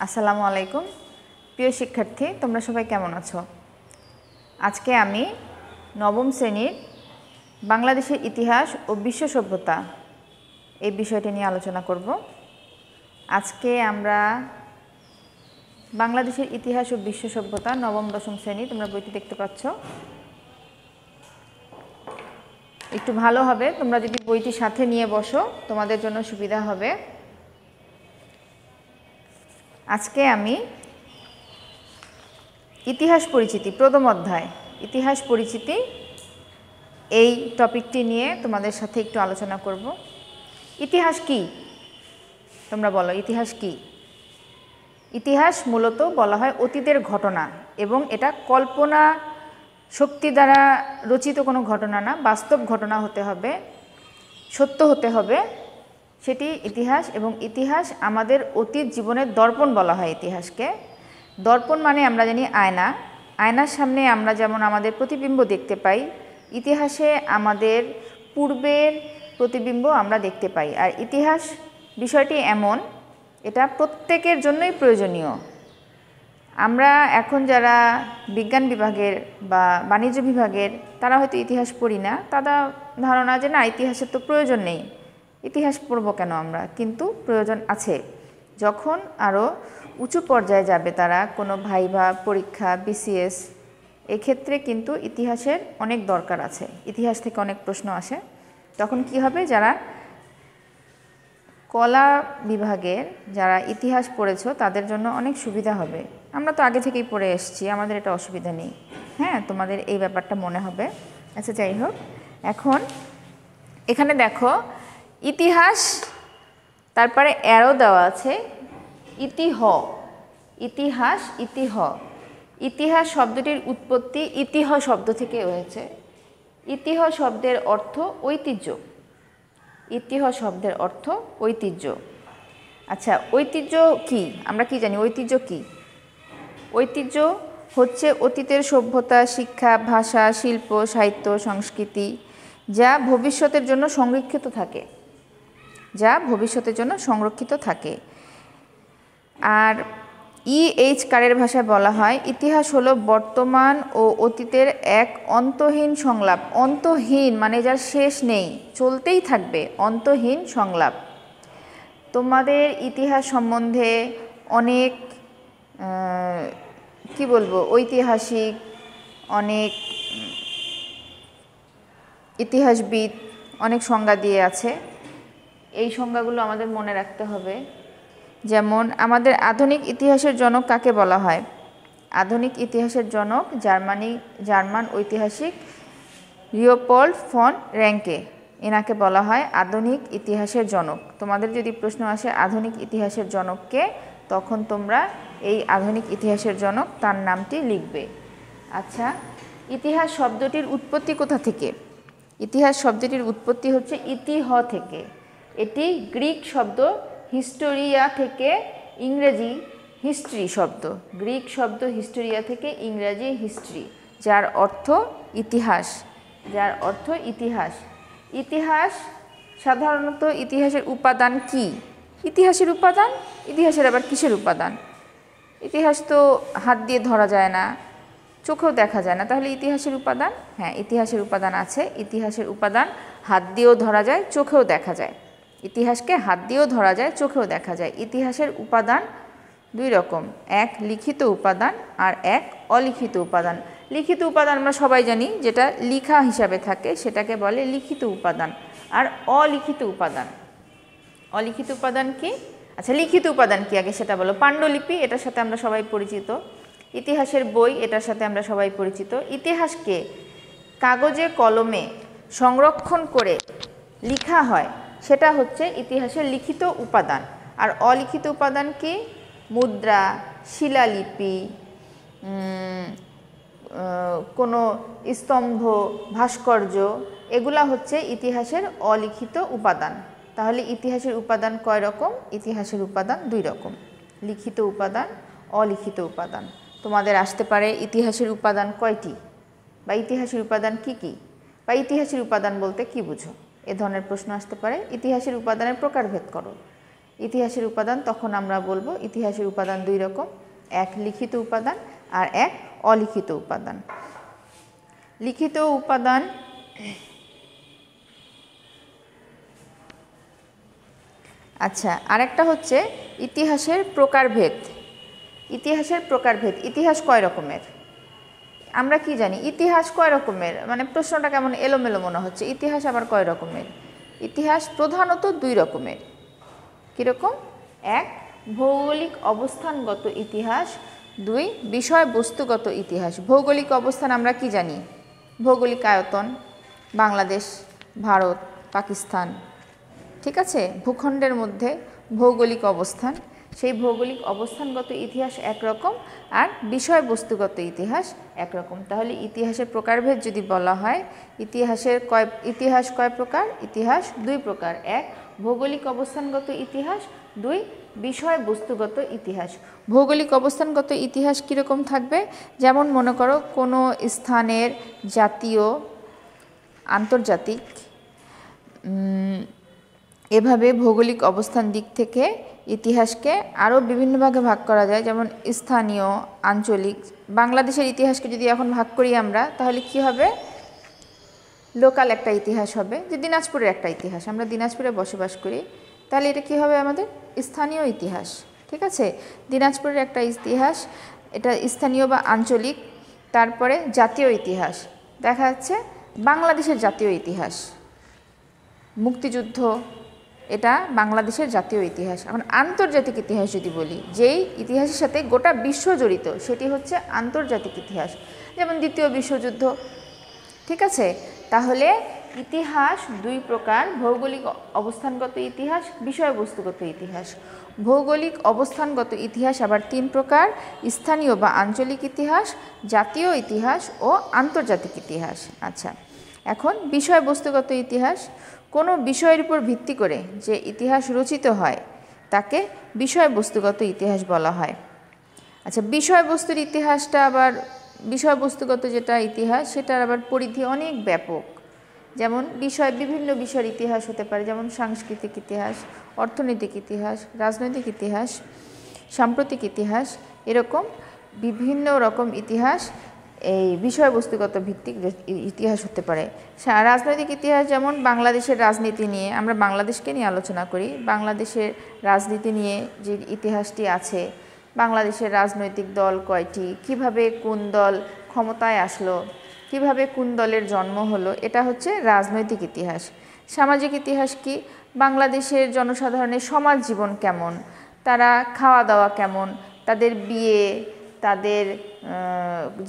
আসসালামু আলাইকুম প্রিয় শিক্ষার্থী, তোমরা সবাই কেমন আছো? আজকে আমি নবম শ্রেণীর বাংলাদেশের ইতিহাস ও বিশ্ব সভ্যতা এই বিষয়টি নিয়ে আলোচনা করব। আজকে আমরা বাংলাদেশের ইতিহাস ও বিশ্ব সভ্যতা নবম দশম শ্রেণী, তোমরা বইটি দেখতে পাচ্ছ। একটু ভালো হবে তোমরা যদি বইটি সাথে নিয়ে বসো, তোমাদের জন্য সুবিধা হবে। আজকে আমি ইতিহাস পরিচিতি প্রথম অধ্যায় ইতিহাস পরিচিতি এই টপিকটি নিয়ে তোমাদের সাথে একটু আলোচনা করব। ইতিহাস কি? তোমরা বলো, ইতিহাস কি? ইতিহাস মূলত বলা হয় অতীতের ঘটনা, এবং এটা কল্পনা শক্তি দ্বারা রচিত কোনো ঘটনা না, বাস্তব ঘটনা হতে হবে, সত্য হতে হবে, সেটি ইতিহাস। এবং ইতিহাস আমাদের অতীত জীবনের দর্পণ বলা হয় ইতিহাসকে। দর্পণ মানে আমরা জানি আয়না। আয়নার সামনে আমরা যেমন আমাদের প্রতিবিম্ব দেখতে পাই, ইতিহাসে আমাদের পূর্বের প্রতিবিম্ব আমরা দেখতে পাই। আর ইতিহাস বিষয়টি এমন, এটা প্রত্যেকের জন্যই প্রয়োজনীয়। আমরা এখন যারা বিজ্ঞান বিভাগের বা বাণিজ্য বিভাগের, তারা হয়তো ইতিহাস পড়ি না, তাদের ধারণা যে না, ইতিহাসের তো প্রয়োজন নেই, ইতিহাস পড়ব কেন আমরা, কিন্তু প্রয়োজন আছে। যখন আরও উঁচু পর্যায়ে যাবে তারা, কোনো ভাইভা পরীক্ষা, বিসিএস, এক্ষেত্রে কিন্তু ইতিহাসের অনেক দরকার আছে। ইতিহাস থেকে অনেক প্রশ্ন আসে। তখন কি হবে, যারা কলা বিভাগের যারা ইতিহাস পড়েছো তাদের জন্য অনেক সুবিধা হবে। আমরা তো আগে থেকেই পড়ে এসেছি, আমাদের এটা অসুবিধা নেই। হ্যাঁ, তোমাদের এই ব্যাপারটা মনে হবে। আচ্ছা, যাই হোক, এখন এখানে দেখো ইতিহাস, তারপরে অ্যারো দেওয়া আছে ইতিহ, ইতিহাস, ইতিহ। ইতিহাস শব্দটির উৎপত্তি ইতিহ শব্দ থেকে হয়েছে। ইতিহ শব্দের অর্থ ঐতিহ্য। ইতিহ শব্দের অর্থ ঐতিহ্য। আচ্ছা, ঐতিহ্য কি? আমরা কি জানি ঐতিহ্য কি? ঐতিহ্য হচ্ছে অতীতের সভ্যতা, শিক্ষা, ভাষা, শিল্প, সাহিত্য, সংস্কৃতি, যা ভবিষ্যতের জন্য সংরক্ষিত থাকে, যা ভবিষ্যতের জন্য সংরক্ষিত থাকে। আর E.H. কারের ভাষায় বলা হয়, ইতিহাস হলো বর্তমান ও অতীতের এক অন্তহীন সংলাপ। অন্তহীন মানে যার শেষ নেই, চলতেই থাকবে, অন্তহীন সংলাপ। তোমাদের ইতিহাস সম্বন্ধে অনেক কি বলবো, ঐতিহাসিক, অনেক ইতিহাসবিদ অনেক সংজ্ঞা দিয়ে আছে। এই সংজ্ঞাগুলো আমাদের মনে রাখতে হবে। যেমন আমাদের আধুনিক ইতিহাসের জনক কাকে বলা হয়? আধুনিক ইতিহাসের জনক জার্মান ঐতিহাসিক লিওপোল্ড ফন র্যাঙ্কে, এনাকে বলা হয় আধুনিক ইতিহাসের জনক। তোমাদের যদি প্রশ্ন আসে আধুনিক ইতিহাসের জনককে, তখন তোমরা এই আধুনিক ইতিহাসের জনক তার নামটি লিখবে। আচ্ছা, ইতিহাস শব্দটির উৎপত্তি কোথা থেকে? ইতিহাস শব্দটির উৎপত্তি হচ্ছে ইতিহ থেকে। এটি গ্রিক শব্দ হিস্টোরিয়া থেকে, ইংরেজি হিস্ট্রি শব্দ, গ্রিক শব্দ হিস্টোরিয়া থেকে ইংরেজি হিস্ট্রি, যার অর্থ ইতিহাস, যার অর্থ ইতিহাস। ইতিহাস সাধারণত, ইতিহাসের উপাদান কি? ইতিহাসের উপাদান, ইতিহাসের আবার কিসের উপাদান? ইতিহাস তো হাত দিয়ে ধরা যায় না, চোখেও দেখা যায় না, তাহলে ইতিহাসের উপাদান? হ্যাঁ, ইতিহাসের উপাদান আছে। ইতিহাসের উপাদান হাত দিয়েও ধরা যায়, চোখেও দেখা যায়। ইতিহাসকে হাত দিয়েও ধরা যায়, চোখেও দেখা যায়। ইতিহাসের উপাদান দুই রকম, এক লিখিত উপাদান আর এক অলিখিত উপাদান। লিখিত উপাদান আমরা সবাই জানি, যেটা লিখা হিসাবে থাকে সেটাকে বলে লিখিত উপাদান। আর অলিখিত উপাদান, অলিখিত উপাদান কি? আচ্ছা, লিখিত উপাদান কি আগে সেটা বলো। পাণ্ডুলিপি, এটার সাথে আমরা সবাই পরিচিত। ইতিহাসের বই, এটার সাথে আমরা সবাই পরিচিত। ইতিহাসকে কাগজে কলমে সংরক্ষণ করে লেখা হয়, সেটা হচ্ছে ইতিহাসের লিখিত উপাদান। আর অলিখিত উপাদান কি? মুদ্রা, শিলালিপি, কোনো স্তম্ভ, ভাস্কর্য, এগুলা হচ্ছে ইতিহাসের অলিখিত উপাদান। তাহলে ইতিহাসের উপাদান কয় রকম? ইতিহাসের উপাদান দুই রকম, লিখিত উপাদান, অলিখিত উপাদান। তোমাদের আসতে পারে ইতিহাসের উপাদান কয়টি, বা ইতিহাসের উপাদান কি কি, বা ইতিহাসের উপাদান বলতে কি বুঝো, এ ধরনের প্রশ্ন আসতে পারে। ইতিহাসের উপাদানের প্রকারভেদ করো। ইতিহাসের উপাদান, তখন আমরা বলবো ইতিহাসের উপাদান দুই রকম, এক লিখিত উপাদান আর এক অলিখিত উপাদান। লিখিত উপাদান আচ্ছা, আরেকটা হচ্ছে ইতিহাসের প্রকারভেদ। ইতিহাসের প্রকারভেদ, ইতিহাস কয় রকমের? আমরা কি জানি ইতিহাস কয় রকমের, মানে প্রশ্নটা কেমন এলোমেলো মনে হচ্ছে। ইতিহাস আবার কয় রকমের? ইতিহাস প্রধানত দুই রকমের। কীরকম? এক ভৌগোলিক অবস্থানগত ইতিহাস, দুই বিষয়বস্তুগত ইতিহাস। ভৌগোলিক অবস্থান আমরা কি জানি? ভৌগোলিক আয়তন, বাংলাদেশ, ভারত, পাকিস্তান, ঠিক আছে, ভূখণ্ডের মধ্যে ভৌগোলিক অবস্থান। সেই ভৌগোলিক অবস্থানগত ইতিহাস একরকম আর বিষয়বস্তুগত ইতিহাস একরকম। তাহলে ইতিহাসের প্রকারভেদ যদি বলা হয়, ইতিহাস কয় প্রকার? ইতিহাস দুই প্রকার, এক ভৌগোলিক অবস্থানগত ইতিহাস, দুই বিষয়বস্তুগত ইতিহাস। ভৌগোলিক অবস্থানগত ইতিহাস কীরকম থাকবে? যেমন মনে করো কোনো স্থানের জাতীয়, আন্তর্জাতিক, এভাবে ভৌগোলিক অবস্থান দিক থেকে ইতিহাসকে আরও বিভিন্ন ভাগে ভাগ করা যায়, যেমন স্থানীয়, আঞ্চলিক। বাংলাদেশের ইতিহাসকে যদি এখন ভাগ করি আমরা, তাহলে কি হবে? লোকাল একটা ইতিহাস হবে, যে দিনাজপুরের একটা ইতিহাস, আমরা দিনাজপুরে বসবাস করি, তাহলে এটা কি হবে? আমাদের স্থানীয় ইতিহাস, ঠিক আছে, দিনাজপুরের একটা ইতিহাস, এটা স্থানীয় বা আঞ্চলিক। তারপরে জাতীয় ইতিহাস, দেখা যাচ্ছে বাংলাদেশের জাতীয় ইতিহাস, মুক্তিযুদ্ধ, এটা বাংলাদেশের জাতীয় ইতিহাস। এখন আন্তর্জাতিক ইতিহাস যদি বলি, যেই ইতিহাসের সাথে গোটা বিশ্ব জড়িত, সেটি হচ্ছে আন্তর্জাতিক ইতিহাস, যেমন দ্বিতীয় বিশ্বযুদ্ধ, ঠিক আছে। তাহলে ইতিহাস দুই প্রকার, ভৌগোলিক অবস্থানগত ইতিহাস, বিষয়বস্তুগত ইতিহাস। ভৌগোলিক অবস্থানগত ইতিহাস আবার তিন প্রকার, স্থানীয় বা আঞ্চলিক ইতিহাস, জাতীয় ইতিহাস ও আন্তর্জাতিক ইতিহাস। আচ্ছা, এখন বিষয়বস্তুগত ইতিহাস, কোনো বিষয়ের উপর ভিত্তি করে যে ইতিহাস রচিত হয় তাকে বিষয়বস্তুগত ইতিহাস বলা হয়। আচ্ছা, বিষয়বস্তুর ইতিহাসটা আবার, বিষয়বস্তুগত যেটা ইতিহাস সেটার আবার পরিধি অনেক ব্যাপক। যেমন বিভিন্ন বিষয়ের ইতিহাস হতে পারে, যেমন সাংস্কৃতিক ইতিহাস, অর্থনৈতিক ইতিহাস, রাজনৈতিক ইতিহাস, সাম্প্রতিক ইতিহাস, এরকম বিভিন্ন রকম ইতিহাস এই বিষয়বস্তুগত ভিত্তিক ইতিহাস হতে পারে। রাজনৈতিক ইতিহাস, যেমন বাংলাদেশের রাজনীতি নিয়ে, আমরা বাংলাদেশকে নিয়ে আলোচনা করি, বাংলাদেশের রাজনীতি নিয়ে যে ইতিহাসটি আছে, বাংলাদেশের রাজনৈতিক দল কয়টি, কিভাবে কোন দল ক্ষমতায় আসলো, কিভাবে কোন দলের জন্ম হলো, এটা হচ্ছে রাজনৈতিক ইতিহাস। সামাজিক ইতিহাস কি? বাংলাদেশের জনসাধারণের সমাজ জীবন কেমন, তারা খাওয়া দাওয়া কেমন, তাদের বিয়ে, তাদের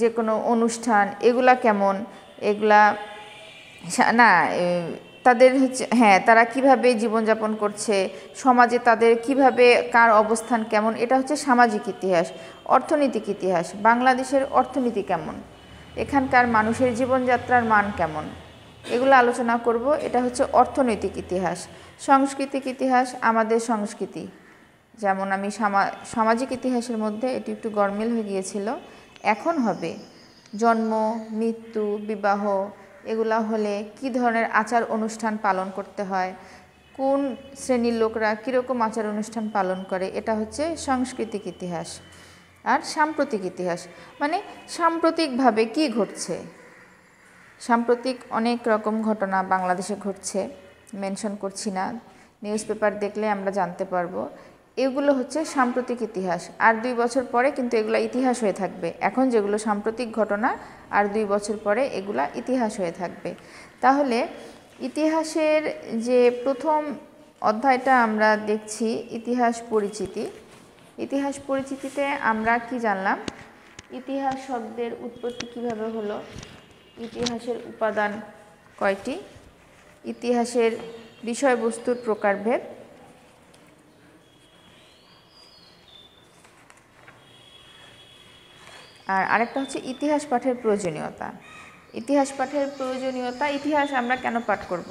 যে কোনো অনুষ্ঠান, এগুলা কেমন, এগুলা না, তাদের হচ্ছে তারা কিভাবে জীবনযাপন করছে, সমাজে তাদের কিভাবে, কার অবস্থান কেমন, এটা হচ্ছে সামাজিক ইতিহাস। অর্থনৈতিক ইতিহাস, বাংলাদেশের অর্থনীতি কেমন, এখানকার মানুষের জীবনযাত্রার মান কেমন, এগুলো আলোচনা করব, এটা হচ্ছে অর্থনৈতিক ইতিহাস। সাংস্কৃতিক ইতিহাস, আমাদের সংস্কৃতি, যেমন আমি সামাজিক ইতিহাসের মধ্যে এটি একটু গরমিল হয়ে গিয়েছিল, এখন হবে জন্ম, মৃত্যু, বিবাহ, এগুলা হলে কি ধরনের আচার অনুষ্ঠান পালন করতে হয়, কোন শ্রেণীর লোকরা কীরকম আচার অনুষ্ঠান পালন করে, এটা হচ্ছে সাংস্কৃতিক ইতিহাস। আর সাম্প্রতিক ইতিহাস মানে সাম্প্রতিকভাবে কি ঘটছে, সাম্প্রতিক অনেক রকম ঘটনা বাংলাদেশে ঘটছে, মেনশন করছি না, নিউজ পেপার দেখলে আমরা জানতে পারবো, এগুলো হচ্ছে সাম্প্রতিক ইতিহাস। আর 2 বছর পরে কিন্তু এগুলা ইতিহাস হয়ে থাকবে। এখন যেগুলো সাম্প্রতিক ঘটনা, আর 2 বছর পরে এগুলা ইতিহাস হয়ে থাকবে। তাহলে ইতিহাসের যে প্রথম অধ্যায়টা আমরা দেখছি, ইতিহাস পরিচিতি। ইতিহাস পরিচিতিতে আমরা কি জানলাম? ইতিহাস শব্দের উৎপত্তি কিভাবে হলো, ইতিহাসের উপাদান কয়টি, ইতিহাসের বিষয়বস্তুর প্রকারভেদ, আর আরেকটা হচ্ছে ইতিহাস পাঠের প্রয়োজনীয়তা। ইতিহাস পাঠের প্রয়োজনীয়তা, ইতিহাস আমরা কেন পাঠ করব?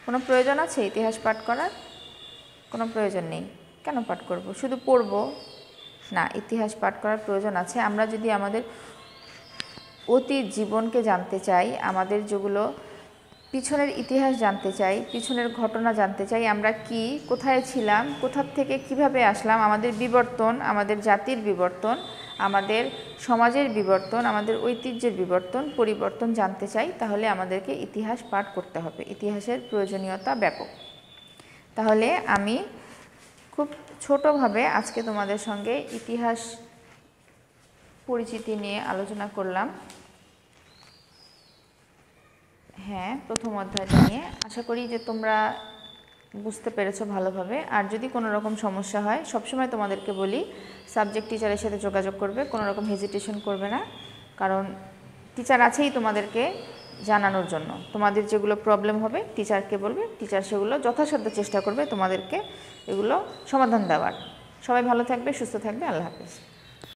কোনো প্রয়োজন আছে ইতিহাস পাঠ করার? কোনো প্রয়োজন নেই। কেন পাঠ করব? শুধু পড়ব না, ইতিহাস পাঠ করার প্রয়োজন আছে। আমরা যদি আমাদের অতীত জীবনকে জানতে চাই, আমাদের যেগুলো পিছনের ইতিহাস জানতে চাই, পিছনের ঘটনা জানতে চাই, আমরা কি, কোথায় ছিলাম, কোথা থেকে কিভাবে আসলাম, আমাদের বিবর্তন, আমাদের জাতির বিবর্তন, আমাদের সমাজের বিবর্তন, আমাদের ঐতিহ্যের বিবর্তন, পরিবর্তন জানতে চাই, তাহলে আমাদেরকে ইতিহাস পাঠ করতে হবে। ইতিহাসের প্রয়োজনীয়তা ব্যাপক। তাহলে আমি খুব ছোটোভাবে আজকে তোমাদের সঙ্গে ইতিহাস পরিচিতি নিয়ে আলোচনা করলাম। হ্যাঁ, প্রথম অধ্যায়টা নিয়ে আশা করি যে তোমরা বুঝতে পেরেছো ভালোভাবে। আর যদি কোনো রকম সমস্যা হয়, সবসময় তোমাদেরকে বলি সাবজেক্ট টিচারের সাথে যোগাযোগ করবে, কোনো রকম হেজিটেশন করবে না, কারণ টিচার আছেই তোমাদেরকে জানানোর জন্য। তোমাদের যেগুলো প্রবলেম হবে টিচারকে বলবে, টিচার সেগুলো যথাসাধ্য চেষ্টা করবে তোমাদেরকে এগুলো সমাধান দেওয়ার। সবাই ভালো থাকবে, সুস্থ থাকবে। আল্লাহ হাফেজ।